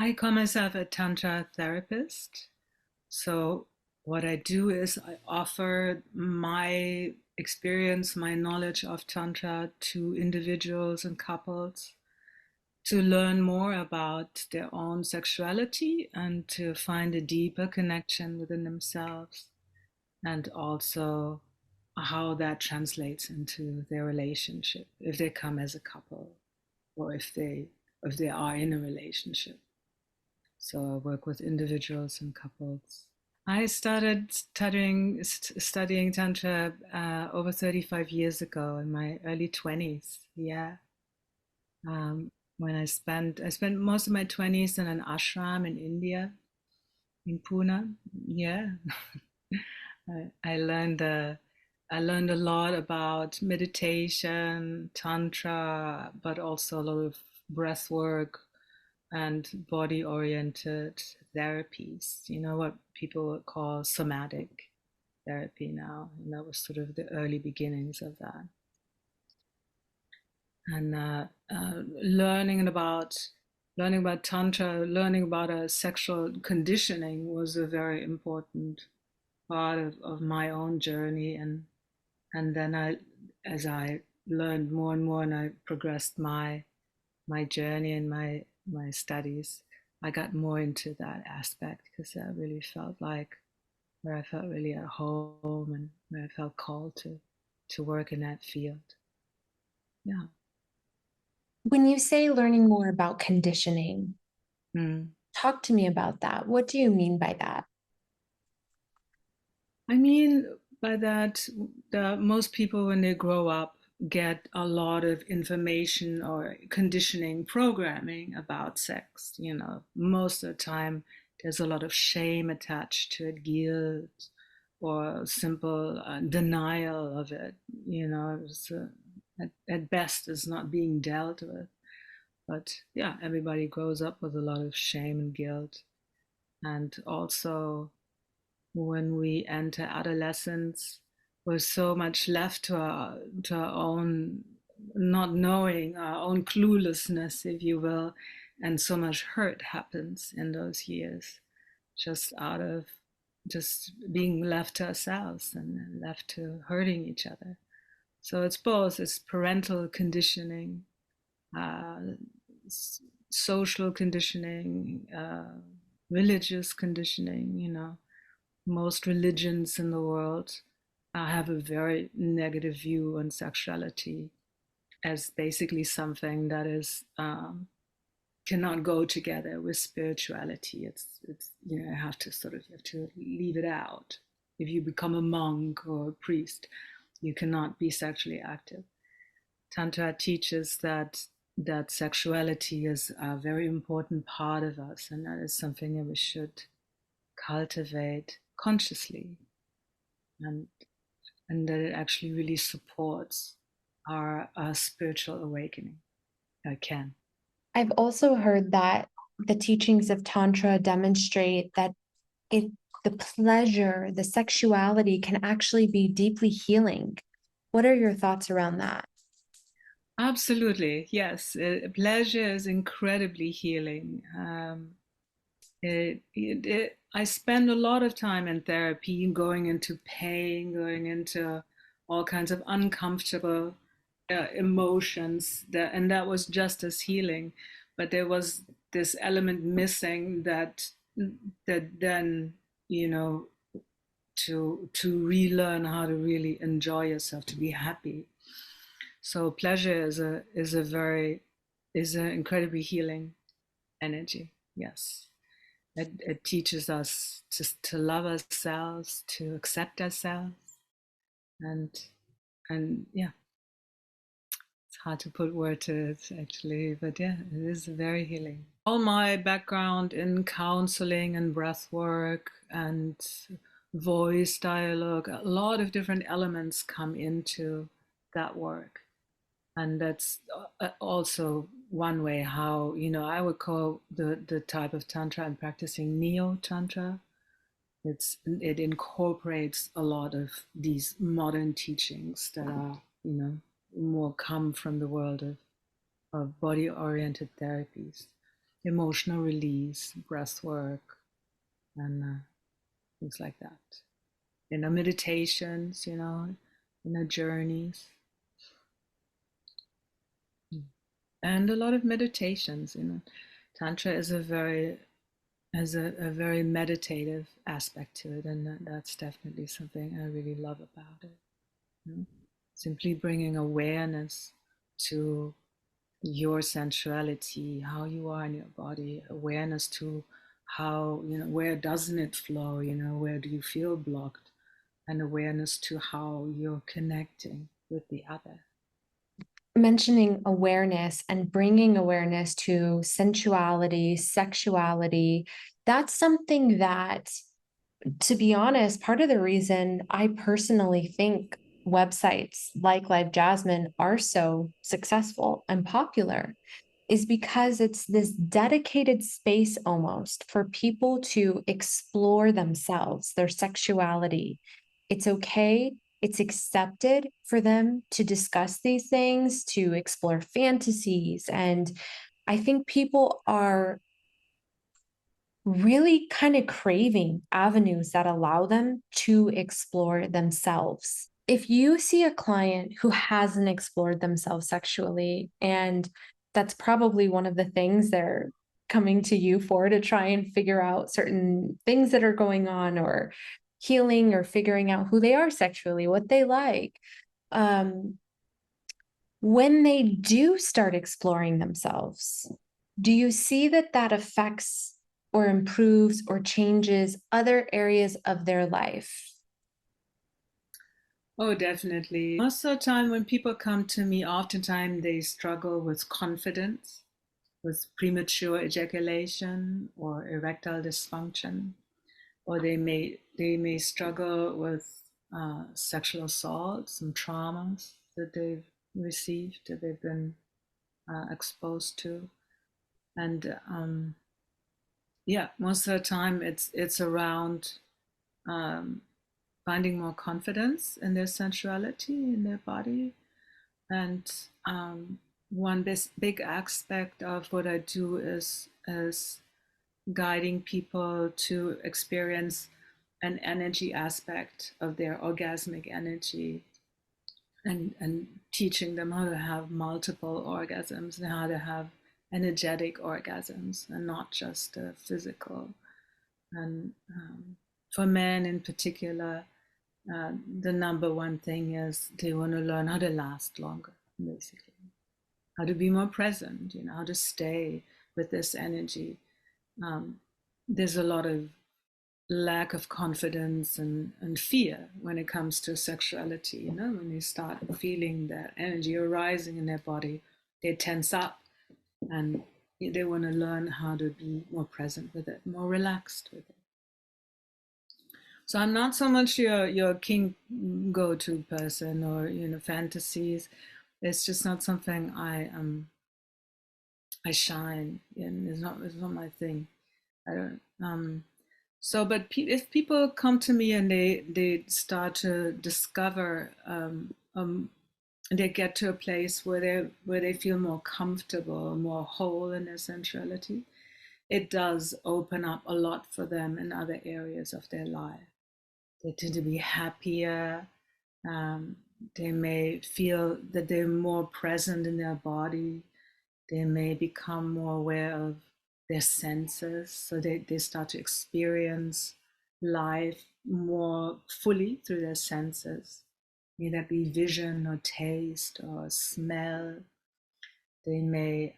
I call myself a Tantra therapist. So, what I do is I offer my experience, my knowledge of Tantra to individuals and couples to learn more about their own sexuality and to find a deeper connection within themselves, and also how that translates into their relationship if they come as a couple or if they are in a relationship. So I work with individuals and couples. I started studying Tantra over 35 years ago in my early 20s. Yeah. Um, when I spent most of my 20s in an ashram in India, in Pune. Yeah. I learned a lot about meditation, tantra, but also a lot of breath work and body oriented therapies. You know what people call somatic therapy now, and that was sort of the early beginnings of that. And learning about tantra, learning about sexual conditioning was a very important part of my own journey. And then as I learned more and more, and I progressed my journey and my studies, I got more into that aspect because I really felt like where I felt really at home and where I felt called to work in that field. Yeah. When you say learning more about conditioning, Mm. talk to me about that. What do you mean by that? I mean by that, most people when they grow up get a lot of information or conditioning programming about sex. You know, most of the time there's a lot of shame attached to it, guilt, or simple denial of it. You know, at best it's not being dealt with. But yeah, everybody grows up with a lot of shame and guilt, and also when we enter adolescence, we're so much left to our own not knowing, our own cluelessness, if you will, and so much hurt happens in those years, just out of just being left to ourselves and left to hurting each other. So it's both, it's parental conditioning, uh, social conditioning, religious conditioning, you know. Most religions in the world have a very negative view on sexuality as basically something that is cannot go together with spirituality. It's you know, you have to leave it out. If you become a monk or a priest, you cannot be sexually active. Tantra teaches that sexuality is a very important part of us, and that is something that we should cultivate consciously, and and that it actually really supports our spiritual awakening. I can. I've also heard that the teachings of Tantra demonstrate that it the pleasure, the sexuality can actually be deeply healing. What are your thoughts around that? Absolutely, yes. Pleasure is incredibly healing. I spend a lot of time in therapy, going into pain, going into all kinds of uncomfortable emotions, and that was just as healing. But there was this element missing that then, you know, to relearn how to really enjoy yourself, to be happy. So pleasure is an incredibly healing energy. Yes. It teaches us to love ourselves, to accept ourselves, and and yeah, it's hard to put word to it actually, but yeah, it is very healing. All my background in counseling and breath work and voice dialogue, a lot of different elements come into that work. And that's also one way how, you know, I would call the type of tantra I'm practicing neo tantra. It incorporates a lot of these modern teachings that are, you know, more come from the world of body oriented therapies. emotional release, breath work, and things like that. Meditations, journeys, and a lot of meditations. Tantra is a very has a very meditative aspect to it, and that's definitely something I really love about it. You know? Simply bringing awareness to your sensuality, how you are in your body, awareness to how, where doesn't it flow, where do you feel blocked, and awareness to how you're connecting with the other. Mentioning awareness and bringing awareness to sensuality, sexuality, that's something that, to be honest, part of the reason I personally think websites like Jasmin are so successful and popular is because it's this dedicated space almost for people to explore themselves, their sexuality. It's okay, it's accepted for them to discuss these things, to explore fantasies. And I think people are really kind of craving avenues that allow them to explore themselves. If you see a client who hasn't explored themselves sexually, and that's probably one of the things they're coming to you for, to try and figure out certain things that are going on, or healing, or figuring out who they are sexually, what they like. Um, when they do start exploring themselves, do you see that that affects or improves or changes other areas of their life? Oh, definitely. Most of the time, when people come to me, oftentimes they struggle with confidence, with premature ejaculation or erectile dysfunction, or they may struggle with sexual assault, some traumas that they've received, that they've been exposed to, and yeah, most of the time it's around um, finding more confidence in their sensuality, in their body, and one big aspect of what I do is guiding people to experience an energy aspect of their orgasmic energy, and teaching them how to have multiple orgasms and how to have energetic orgasms and not just physical. And for men in particular, the number one thing is they want to learn how to last longer, basically, how to be more present, how to stay with this energy. Um, there's a lot of lack of confidence and fear when it comes to sexuality. When they start feeling that energy arising in their body, they tense up, and they want to learn how to be more present with it, more relaxed with it. So I'm not so much your king go-to person, or fantasies. It's just not something I shine in. It's not my thing. I don't so, but if people come to me and they start to discover, they get to a place where they feel more comfortable, more whole in their sensuality, it does open up a lot for them in other areas of their life. They tend to be happier. Um, they may feel that they're more present in their body. They may become more aware of their senses. So they start to experience life more fully through their senses. May that be vision or taste or smell. They may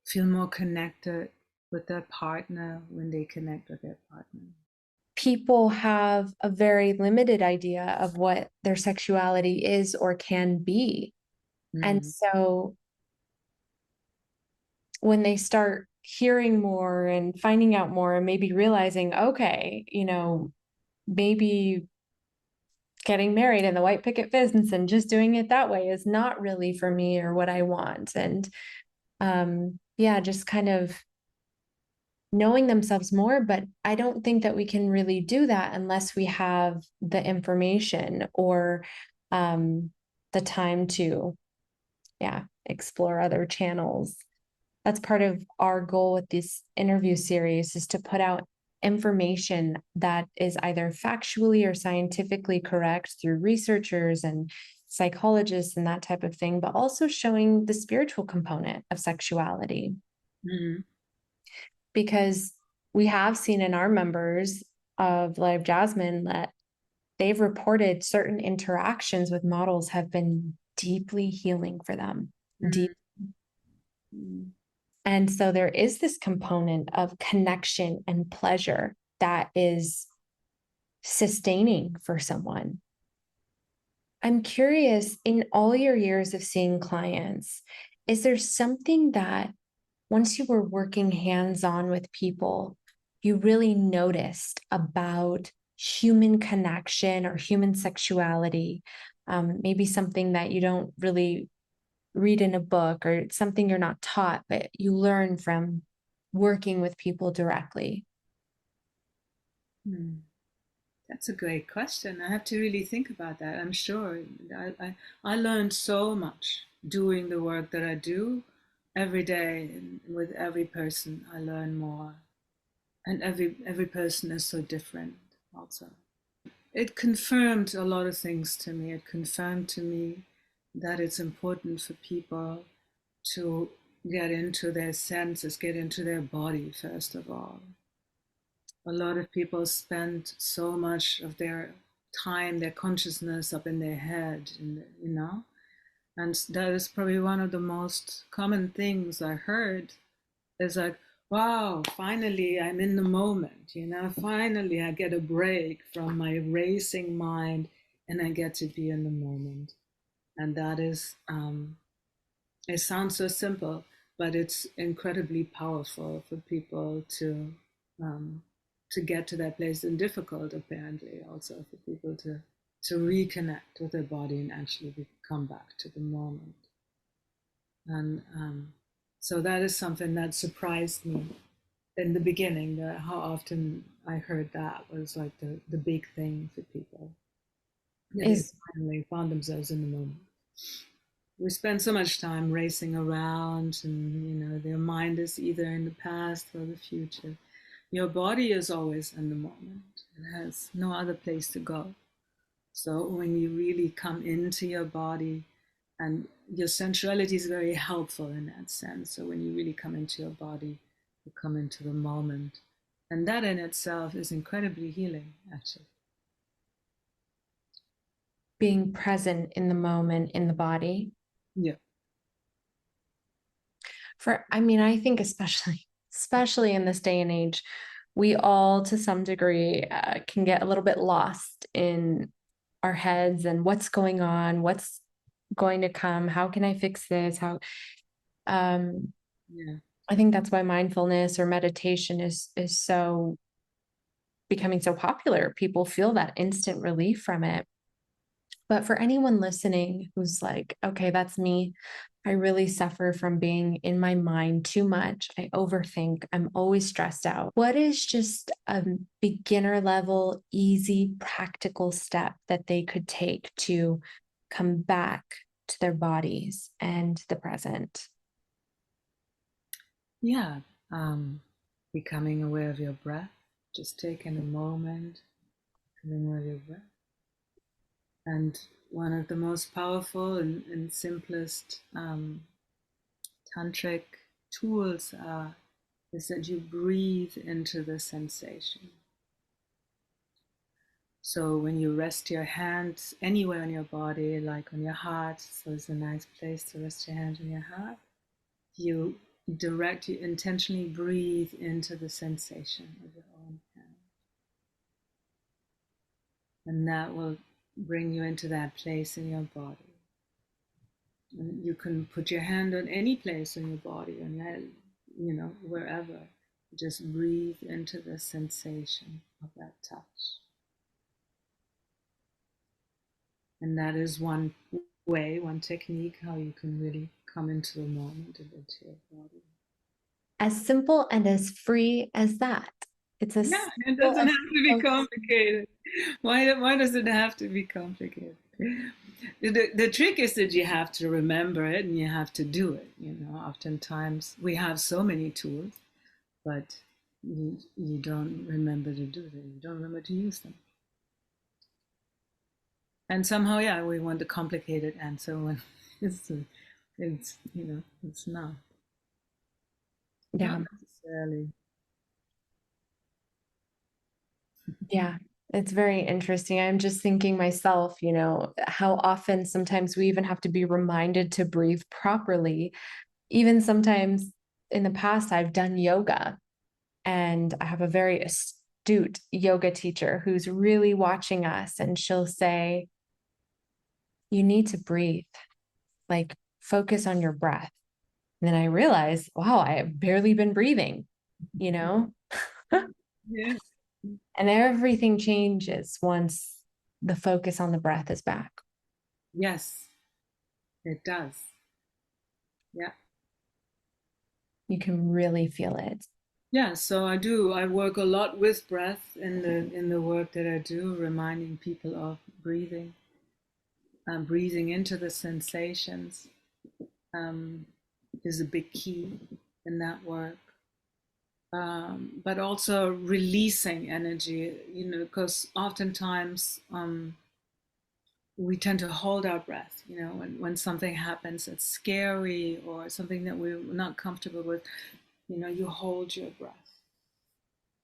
feel more connected with their partner when they connect with their partner. People have a very limited idea of what their sexuality is or can be. And Mm. so when they start hearing more and finding out more, and maybe realizing, okay, maybe getting married in the white picket fence and just doing it that way is not really for me or what I want. And yeah, just kind of knowing themselves more. But I don't think that we can really do that unless we have the information or the time to, yeah, explore other channels. That's part of our goal with this interview series, is to put out information that is either factually or scientifically correct through researchers and psychologists and that type of thing, but also showing the spiritual component of sexuality. Mm-hmm. Because we have seen in our members of Live Jasmin that they've reported certain interactions with models have been deeply healing for them. Deep. Mm-hmm. And so there is this component of connection and pleasure that is sustaining for someone. I'm curious, in all your years of seeing clients, is there something that once you were working hands-on with people, you really noticed about human connection or human sexuality? Maybe something that you don't really read in a book, or something you're not taught, but you learn from working with people directly. Mm. That's a great question. I have to really think about that. I'm sure I learned so much doing the work that I do every day. And with every person, I learn more. And every person is so different also. It confirmed a lot of things to me. It confirmed to me that it's important for people to get into their senses, get into their body, first of all. A lot of people spend so much of their time, their consciousness up in their head, and that is probably one of the most common things I heard is like, wow, finally I'm in the moment, finally I get a break from my racing mind and I get to be in the moment. And that is, it sounds so simple, but it's incredibly powerful for people um, to get to that place, and difficult apparently also for people to reconnect with their body and actually come back to the moment. And so that is something that surprised me in the beginning. That how often I heard that was like the big thing for people, that they Is finally found themselves in the moment. We spend so much time racing around, and their mind is either in the past or the future. Your body is always in the moment. It has no other place to go. So when you really come into your body, and your sensuality is very helpful in that sense. So when you really come into your body, you come into the moment. And that in itself is incredibly healing, actually. being present in the moment in the body. Yeah. I mean, I think especially in this day and age, we all to some degree can get a little bit lost in our heads and what's going on, what's going to come, how can I fix this, how um Yeah. I think that's why mindfulness or meditation is so becoming so popular. People feel that instant relief from it. But for anyone listening who's like, okay, that's me. I really suffer from being in my mind too much. I overthink. I'm always stressed out. What is just a beginner level, easy, practical step that they could take to come back to their bodies and the present? Yeah. Um, Becoming aware of your breath, just taking a moment, becoming aware of your breath. And one of the most powerful and simplest tantric tools is that you breathe into the sensation. So when you rest your hands anywhere on your body, like on your heart, so it's a nice place to rest your hand on your heart, you you intentionally breathe into the sensation of your own hand. And that will bring you into that place in your body. And you can put your hand on any place in your body, on your, wherever. Just breathe into the sensation of that touch. And that is one way, one technique, how you can really come into the moment and into your body. As simple and as free as that. It's a Yeah, it skill doesn't of have to be focusing. complicated. Why does it have to be complicated? The trick is that you have to remember it and you have to do it. Oftentimes we have so many tools, but you don't remember to do them. You don't remember to use them. And somehow, yeah, we want a complicated answer when it's, it's not Yeah. necessarily. Yeah. It's very interesting. I'm just thinking myself, how often sometimes we even have to be reminded to breathe properly. Even sometimes in the past, I've done yoga and I have a very astute yoga teacher who's really watching us, and she'll say, you need to breathe, like focus on your breath. And then I realized, wow, I have barely been breathing, you know? Yeah. And everything changes once the focus on the breath is back. Yes, it does. Yeah. You can really feel it. Yeah, so I do. I work a lot with breath in the work that I do, reminding people of breathing, breathing into the sensations um, is a big key in that work. But also releasing energy, because oftentimes we tend to hold our breath, when something happens that's scary or something that we're not comfortable with, you hold your breath.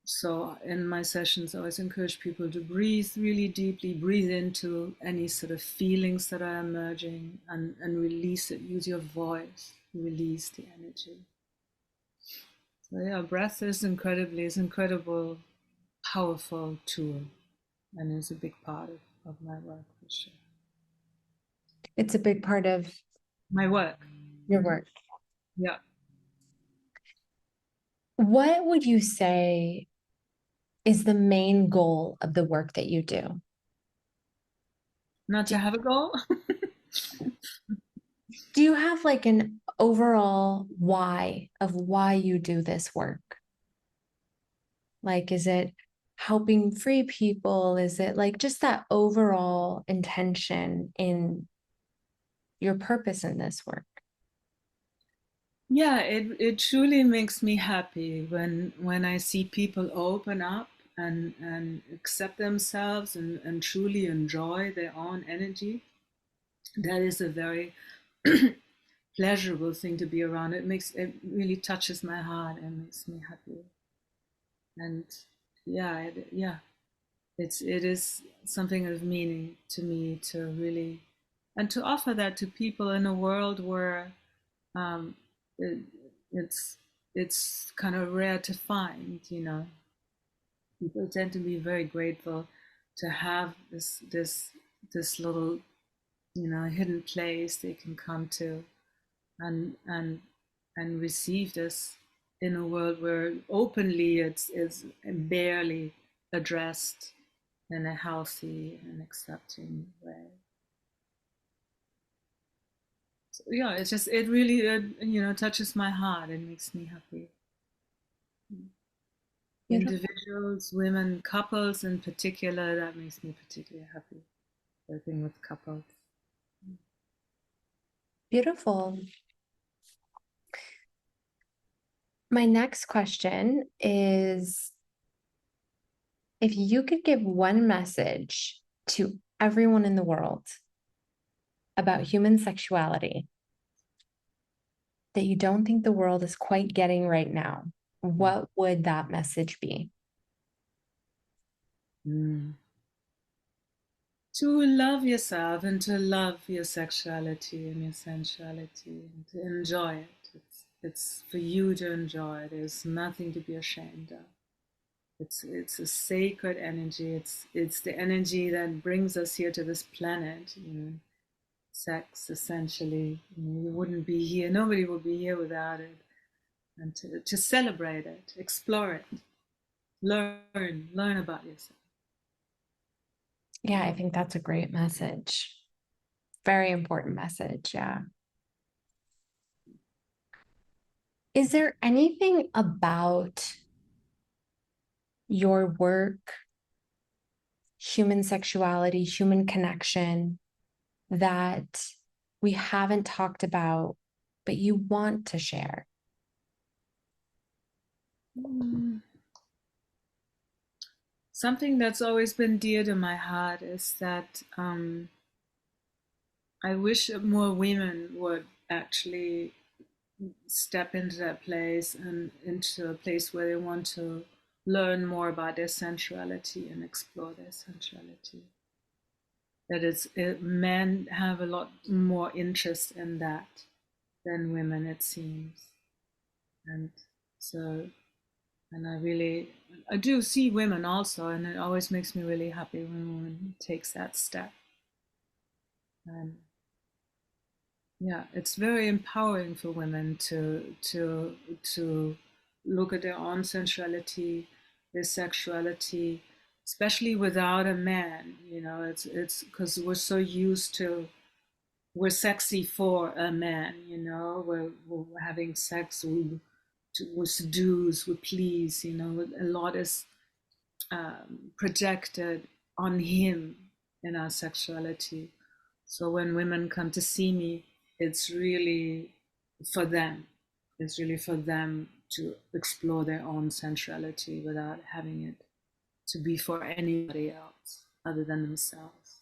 So in my sessions, I always encourage people to breathe really deeply, breathe into any sort of feelings that are emerging and release it. Use your voice, release the energy. So yeah, breath is incredible, powerful tool and is a big part of my work for sure. It's a big part of My work. your work. Yeah. What would you say is the main goal of the work that you do? Not Do, to have a goal. do you have like an overall why of why you do this work? Like, is it helping free people? Is it like just that overall intention in your purpose in this work? Yeah, it truly makes me happy when I see people open up and accept themselves and truly enjoy their own energy. That is a very pleasurable thing to be around. It really touches my heart and makes me happy. And yeah, it is something of meaning to me to really and to offer that to people in a world where um, it, it's it's kind of rare to find. People tend to be very grateful to have this little hidden place they can come to and and and receive this in a world where openly it's barely addressed in a healthy and accepting way. So, yeah, it really touches my heart and makes me happy. Beautiful. Individuals, women, couples in particular, that makes me particularly happy working with couples. Beautiful. My next question is, if you could give one message to everyone in the world about human sexuality that you don't think the world is quite getting right now, what would that message be? Mm. To love yourself and to love your sexuality and your sensuality and to enjoy it. It's for you to enjoy. There's nothing to be ashamed of. It's a sacred energy. It's the energy that brings us here to this planet. Sex essentially. You wouldn't be here. Nobody would be here without it. And to celebrate it, explore it, learn about yourself. Yeah, I think that's a great message. Very important message. Yeah. Is there anything about your work, human sexuality, human connection that we haven't talked about, but you want to share? Mm. Something that's always been dear to my heart is that I wish more women would actually step into that place and into a place where they want to learn more about their sensuality and explore their sensuality. That men have a lot more interest in that than women, it seems. And so, and I do see women also, and it always makes me really happy when a woman takes that step. And yeah, it's very empowering for women to look at their own sensuality, their sexuality, especially without a man. You know, it's because we're so used to we're sexy for a man. You know, we're having sex, we seduce, we please. You know, a lot is projected on him in our sexuality. So when women come to see me, it's really for them. It's really for them to explore their own sensuality without having it to be for anybody else other than themselves.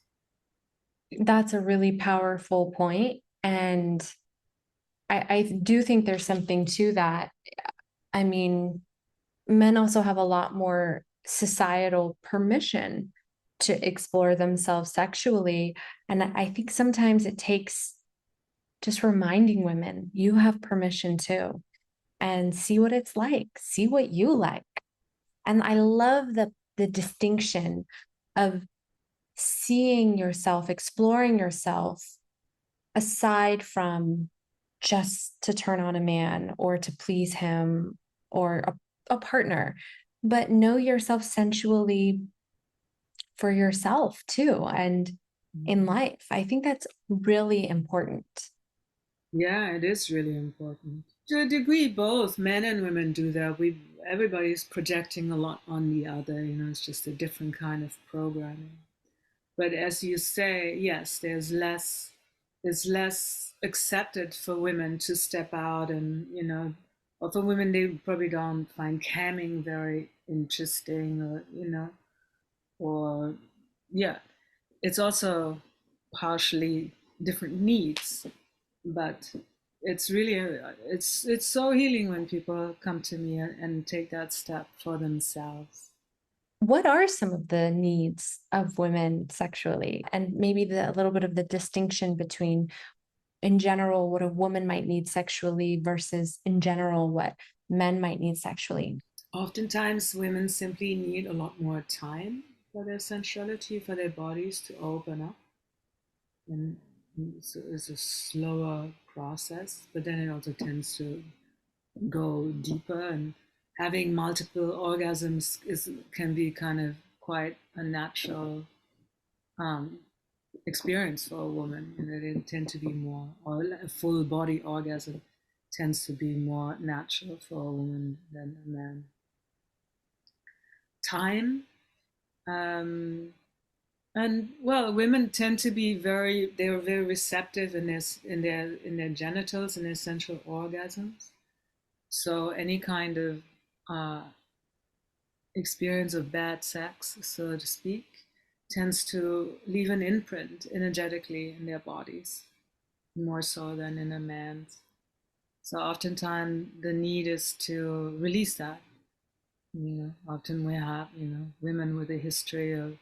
That's a really powerful point. And I do think there's something to that. I mean, men also have a lot more societal permission to explore themselves sexually. And I think sometimes it takes just reminding women you have permission too, and see what it's like, see what you like. And I love the distinction of seeing yourself, exploring yourself aside from just to turn on a man or to please him or a partner, but know yourself sensually for yourself too and in Mhm. life. I think that's really important. Yeah, it is really important. To a degree, both men and women do that. Everybody's projecting a lot on the other. You know, it's just a different kind of programming. But as you say, yes, there's less accepted for women to step out and, you know, or for women, they probably don't find camming very interesting or, you know, or yeah, it's also partially different needs, but it's really, it's so healing when people come to me and take that step for themselves. What are some of the needs of women sexually? And maybe a little bit of the distinction between, in general, what a woman might need sexually versus, in general, what men might need sexually. Oftentimes, women simply need a lot more time for their sensuality, for their bodies to open up. And so it's a slower process, but then it also tends to go deeper. And having multiple orgasms can be kind of quite a natural um, experience for a woman. You know, they tend to be more, or a full body orgasm tends to be more natural for a woman than a man. Time. Um, and well, women tend to be they're very receptive in their genitals and their sensual orgasms. So any kind of uh, experience of bad sex, so to speak, tends to leave an imprint energetically in their bodies, more so than in a man's. So oftentimes the need is to release that. You know, often we have, you know, women with a history of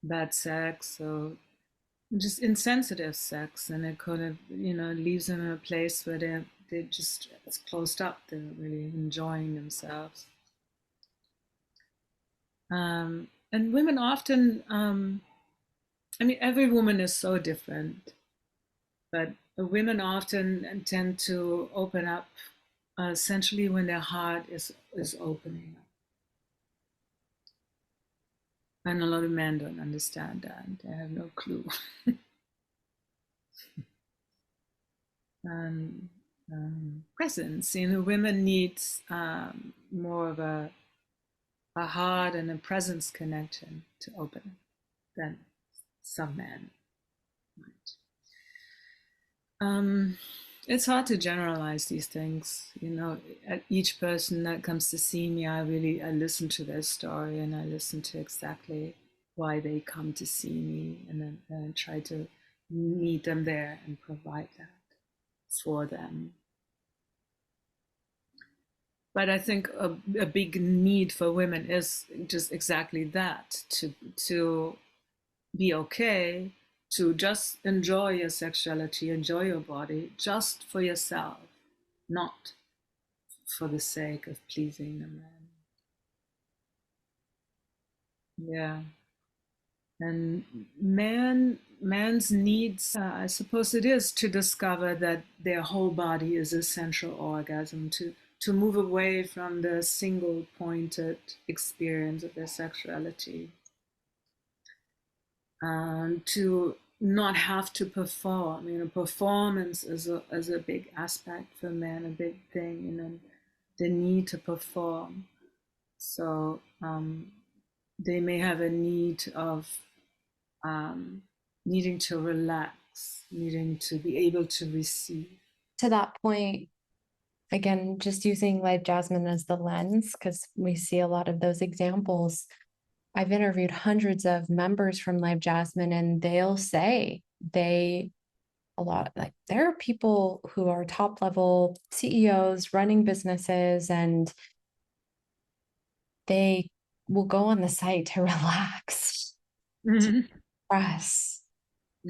bad sex or just insensitive sex, and it kind of, you know, leaves them in a place where they just it's closed up. They're not really enjoying themselves. And women often, I mean, every woman is so different, but women often tend to open up essentially when their heart is opening up. And a lot of men don't understand that. They have no clue. And presence, you know, women need more of a a heart and a presence connection to open than some men might. Um, it's hard to generalize these things. At each person that comes to see me, I listen to their story and I listen to exactly why they come to see me, and then try to meet them there and provide that for them. But I think a big need for women is just exactly that, to be okay, to just enjoy your sexuality, enjoy your body just for yourself, not for the sake of pleasing a man. Yeah. And man's needs, I suppose it is to discover that their whole body is a central orgasm, to move away from the single pointed experience of their sexuality, to not have to perform. Performance is a big aspect for men, a big thing. The need to perform. So they may have a need of um, needing to relax, needing to be able to receive. To that point, again, just using Live Jasmine as the lens, because we see a lot of those examples. I've interviewed hundreds of members from Live Jasmine, and they'll say a lot, like, there are people who are top level CEOs running businesses, and they will go on the site to relax, to Mm-hmm. rest,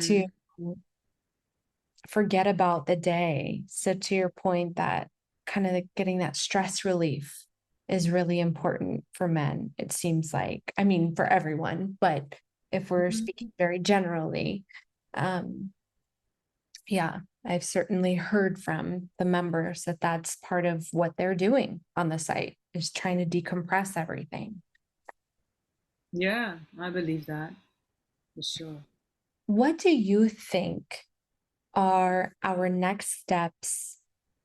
to Mm-hmm. forget about the day. So to your point, that kind of getting that stress relief is really important for men, it seems like. I mean, for everyone, but if we're speaking very generally, um, yeah, I've certainly heard from the members that that's part of what they're doing on the site, is trying to decompress everything. Yeah, I believe that for sure. What do you think are our next steps,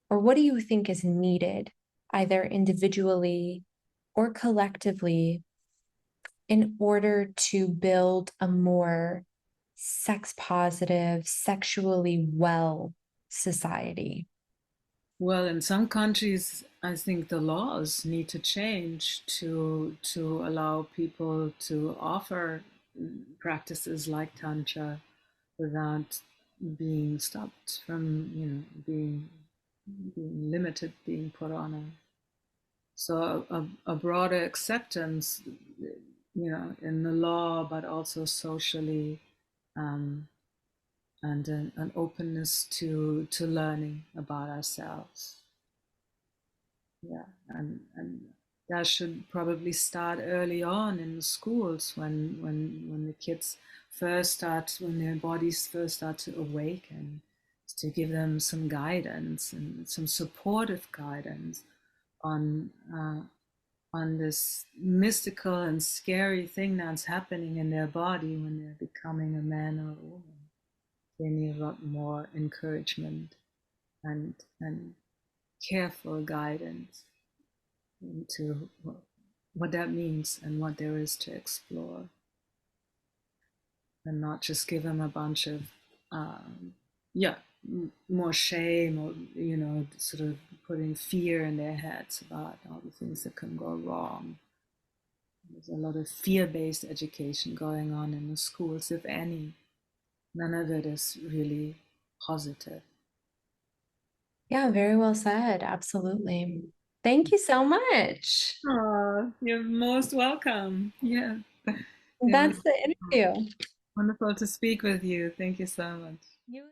or what do you think is needed, either individually or collectively, in order to build a more sex positive, sexually well society? Well, in some countries, I think the laws need to change to allow people to offer practices like Tantra without being stopped from, being limited, being put on a so a broader acceptance, in the law, but also socially, um, and an openness to learning about ourselves. Yeah, and that should probably start early on in the schools, when the kids when their bodies first start to awaken, to give them some guidance and some supportive guidance on this mystical and scary thing that's happening in their body when they're becoming a man or a woman. They need a lot more encouragement and careful guidance into what that means and what there is to explore, and not just give them a bunch of yeah, more shame, or sort of putting fear in their heads about all the things that can go wrong. There's a lot of fear-based education going on in the schools, if any. None of it is really positive. Yeah, very well said. Absolutely. Thank you so much. Oh, you're most welcome. Yeah. It was That's the interview. wonderful to speak with you. Thank you so much. You